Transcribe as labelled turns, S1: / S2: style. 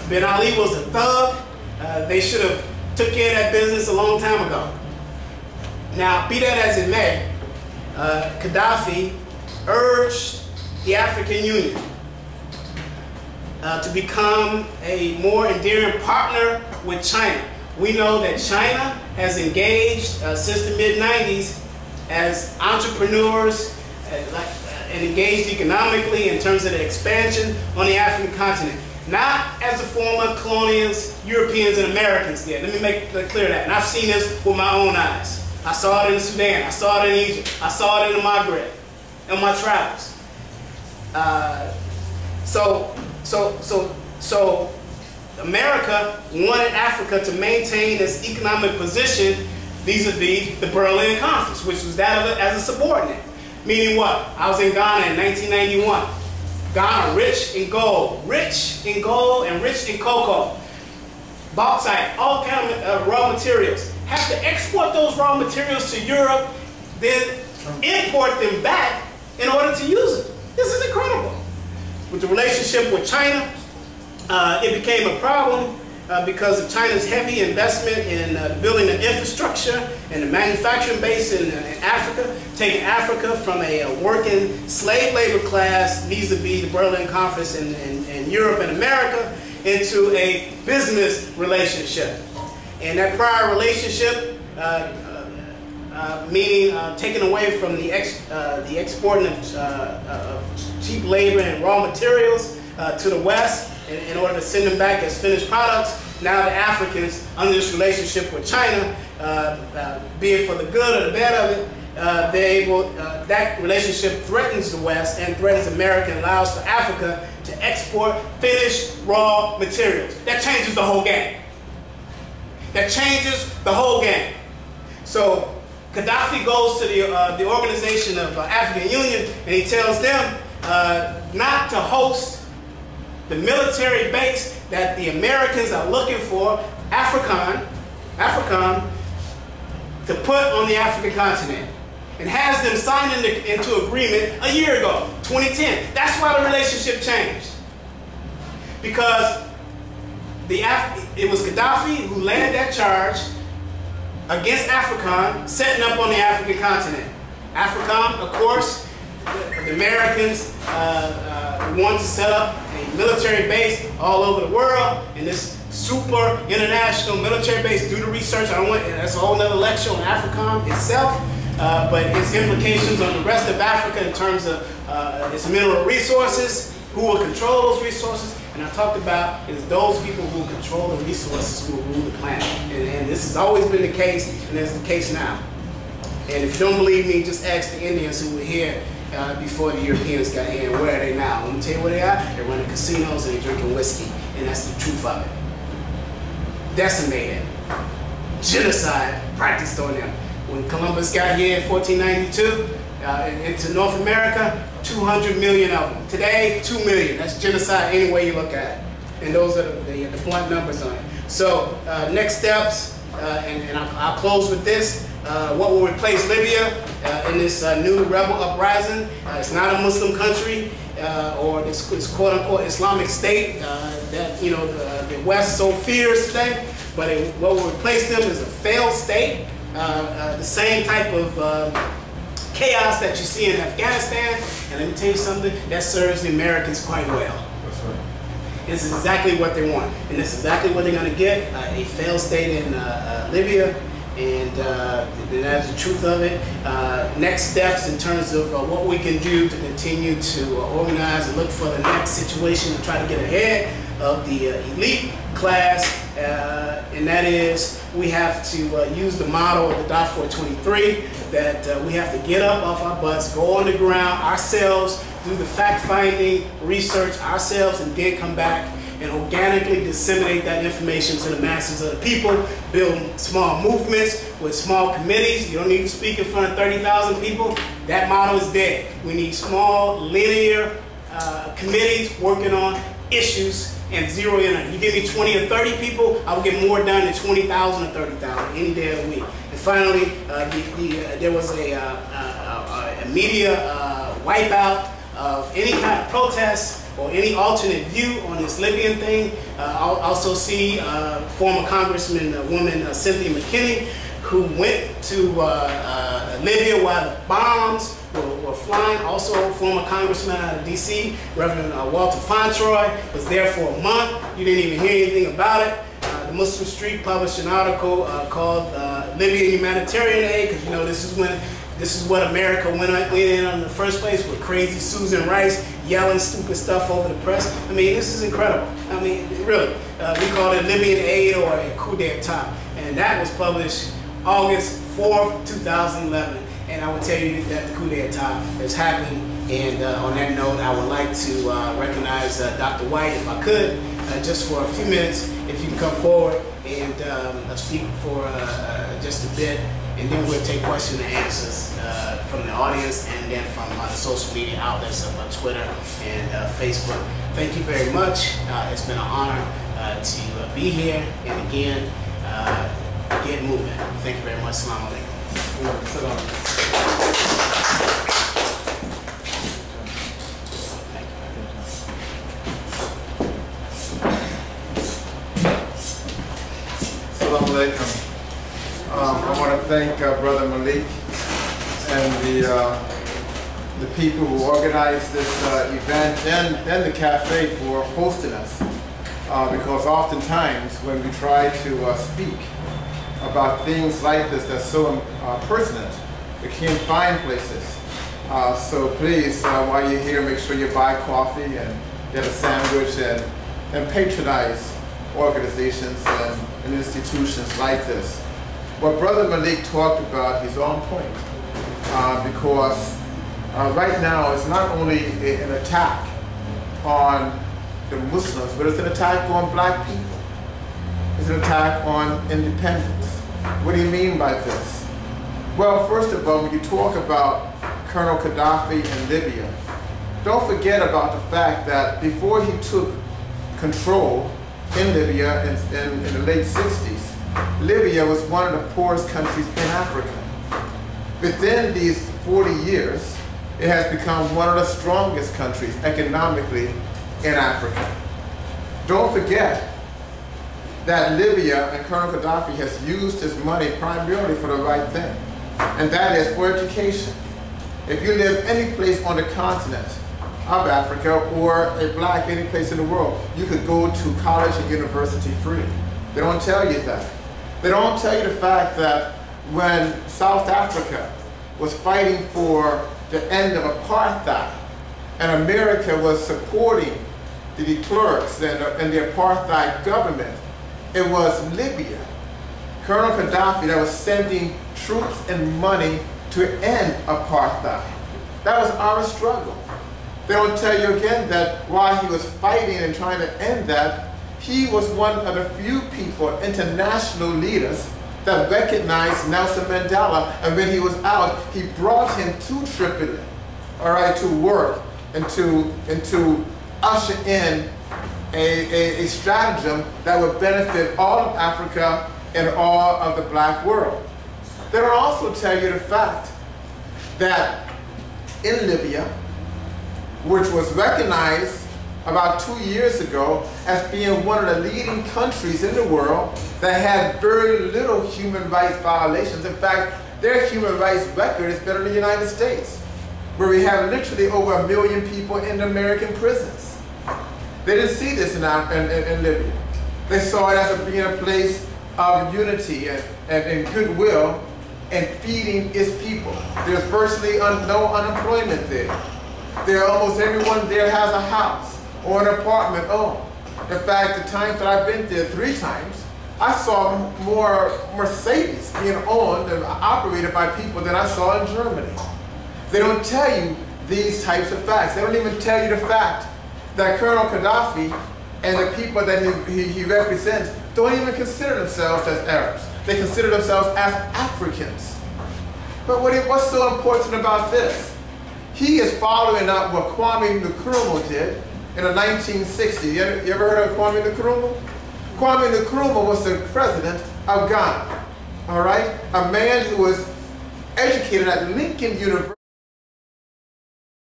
S1: Ben Ali was a thug. They should have took care of that business a long time ago. Now, be that as it may, Gaddafi urged the African Union to become a more endearing partner with China. We know that China has engaged since the mid-90s as entrepreneurs and engaged economically in terms of the expansion on the African continent. Not as the former colonials, Europeans, and Americans did. Let me make it clear that. And I've seen this with my own eyes. I saw it in Sudan. I saw it in Egypt. I saw it in the Maghreb on my travels. So America wanted Africa to maintain its economic position vis-a-vis the Berlin Conference, which was that of as a subordinate. Meaning what? I was in Ghana in 1991. Ghana, rich in gold and rich in cocoa, bauxite, all kinds of raw materials. Have to export those raw materials to Europe, then import them back in order to use it. This is incredible. With the relationship with China, it became a problem because of China's heavy investment in building the infrastructure and the manufacturing base in Africa, taking Africa from a working slave labor class vis-a-vis the Berlin Conference in Europe and America into a business relationship. And that prior relationship, meaning taking away from the exporting of cheap labor and raw materials to the West in order to send them back as finished products. Now the Africans, under this relationship with China, be it for the good or the bad of it, that relationship threatens the West and threatens America and allows for Africa to export finished raw materials. That changes the whole game. That changes the whole game. So Gaddafi goes to the Organization of African Union and he tells them not to host the military base that the Americans are looking for, AFRICOM, to put on the African continent, and has them sign into agreement a year ago, 2010. That's why the relationship changed. Because it was Gaddafi who led that charge against AFRICOM, setting up on the African continent. AFRICOM, of course, the Americans wanted to set up a military base all over the world, and this super international military base, do the research. That's a whole other lecture on AFRICOM itself, but its implications on the rest of Africa in terms of its mineral resources, who will control those resources, and I talked about is those people who control the resources who will rule the planet. And this has always been the case, and it's the case now. And if you don't believe me, just ask the Indians who were here before the Europeans got here, and where are they now? Let me tell you where they are. They're running casinos and they're drinking whiskey, and that's the truth of it. Decimated, genocide practiced on them. When Columbus got here in 1492 into North America, 200 million of them. Today, 2 million. That's genocide any way you look at it. And those are the blunt numbers on it. So next steps, and I'll close with this. What will replace Libya in this new rebel uprising? It's not a Muslim country or this quote-unquote Islamic state that the West so fears today. But what will replace them is a failed state, the same type of chaos that you see in Afghanistan. And let me tell you something, that serves the Americans quite well. That's right. This is exactly what they want, and this is exactly what they're going to get: a failed state in Libya. And that's the truth of it. Next steps in terms of what we can do to continue to organize and look for the next situation to try to get ahead of the elite class, and that is we have to use the model of the Darfur 23, that we have to get up off our butts, go on the ground ourselves, do the fact-finding research ourselves, and then come back and organically disseminate that information to the masses of the people, build small movements with small committees. You don't need to speak in front of 30,000 people. That model is dead. We need small, linear committees working on issues and zero in on it. You give me 20 or 30 people, I will get more done than 20,000 or 30,000 any day of the week. And finally, there was a media wipeout of any kind of protests or any alternate view on this Libyan thing. I'll also see former Congressman woman Cynthia McKinney, who went to Libya while the bombs were flying. Also, former Congressman out of D.C., Reverend Walter Fauntroy, was there for a month. You didn't even hear anything about it. The Muslim Street published an article called Libyan Humanitarian Aid, because you know this is what America went in on in the first place, with crazy Susan Rice yelling stupid stuff over the press. I mean, this is incredible. I mean, really. We call it Libyan Aid or a coup d'etat. And that was published August 4th, 2011. And I would tell you that the coup d'etat is happening. And on that note, I would like to recognize Dr. White, if I could, just for a few minutes, if you can come forward and speak for just a bit. And then we'll take questions and answers from the audience and then from the social media outlets of Twitter and Facebook. Thank you very much. It's been an honor to be here. And again, get moving. Thank you very much. Assalamu alaikum.
S2: Assalamu alaikum. I want to thank Brother Malik and the people who organized this event and the cafe for hosting us. Because oftentimes when we try to speak about things like this that's so pertinent, we can't find places. So please, while you're here, make sure you buy coffee and get a sandwich and patronize organizations and institutions like this. What Brother Malik talked about is on point because right now it's not only an attack on the Muslims, but it's an attack on black people. It's an attack on independence. What do you mean by this? Well, first of all, when you talk about Colonel Gaddafi in Libya, don't forget about the fact that before he took control in Libya in the late 60s, Libya was one of the poorest countries in Africa. Within these 40 years, it has become one of the strongest countries economically in Africa. Don't forget that Libya and Colonel Gaddafi has used his money primarily for the right thing, and that is for education. If you live any place on the continent of Africa or a black any place in the world, you could go to college and university free. They don't tell you that. They don't tell you the fact that when South Africa was fighting for the end of apartheid and America was supporting the de Klerks and the apartheid government, it was Libya, Colonel Gaddafi, that was sending troops and money to end apartheid. That was our struggle. They don't tell you again that while he was fighting and trying to end that, he was one of the few people, international leaders, that recognized Nelson Mandela, and when he was out, he brought him to Tripoli, all right, to work and to usher in a stratagem that would benefit all of Africa and all of the black world. They will also tell you the fact that in Libya, which was recognized about 2 years ago as being one of the leading countries in the world that had very little human rights violations. In fact, their human rights record is better than the United States, where we have literally over 1 million people in American prisons. They didn't see this in Libya. They saw it as being a place of unity and goodwill and feeding its people. There's virtually no unemployment there. Almost everyone there has a house or an apartment owned. In fact, the times that I've been there 3 times, I saw more Mercedes being owned and operated by people than I saw in Germany. They don't tell you these types of facts. They don't even tell you the fact that Colonel Gaddafi and the people that he represents don't even consider themselves as Arabs. They consider themselves as Africans. But what's so important about this? He is following up what Kwame Nkrumah did in the 1960s. You ever heard of Kwame Nkrumah? Kwame Nkrumah was the president of Ghana, all right? A man who was educated at Lincoln University.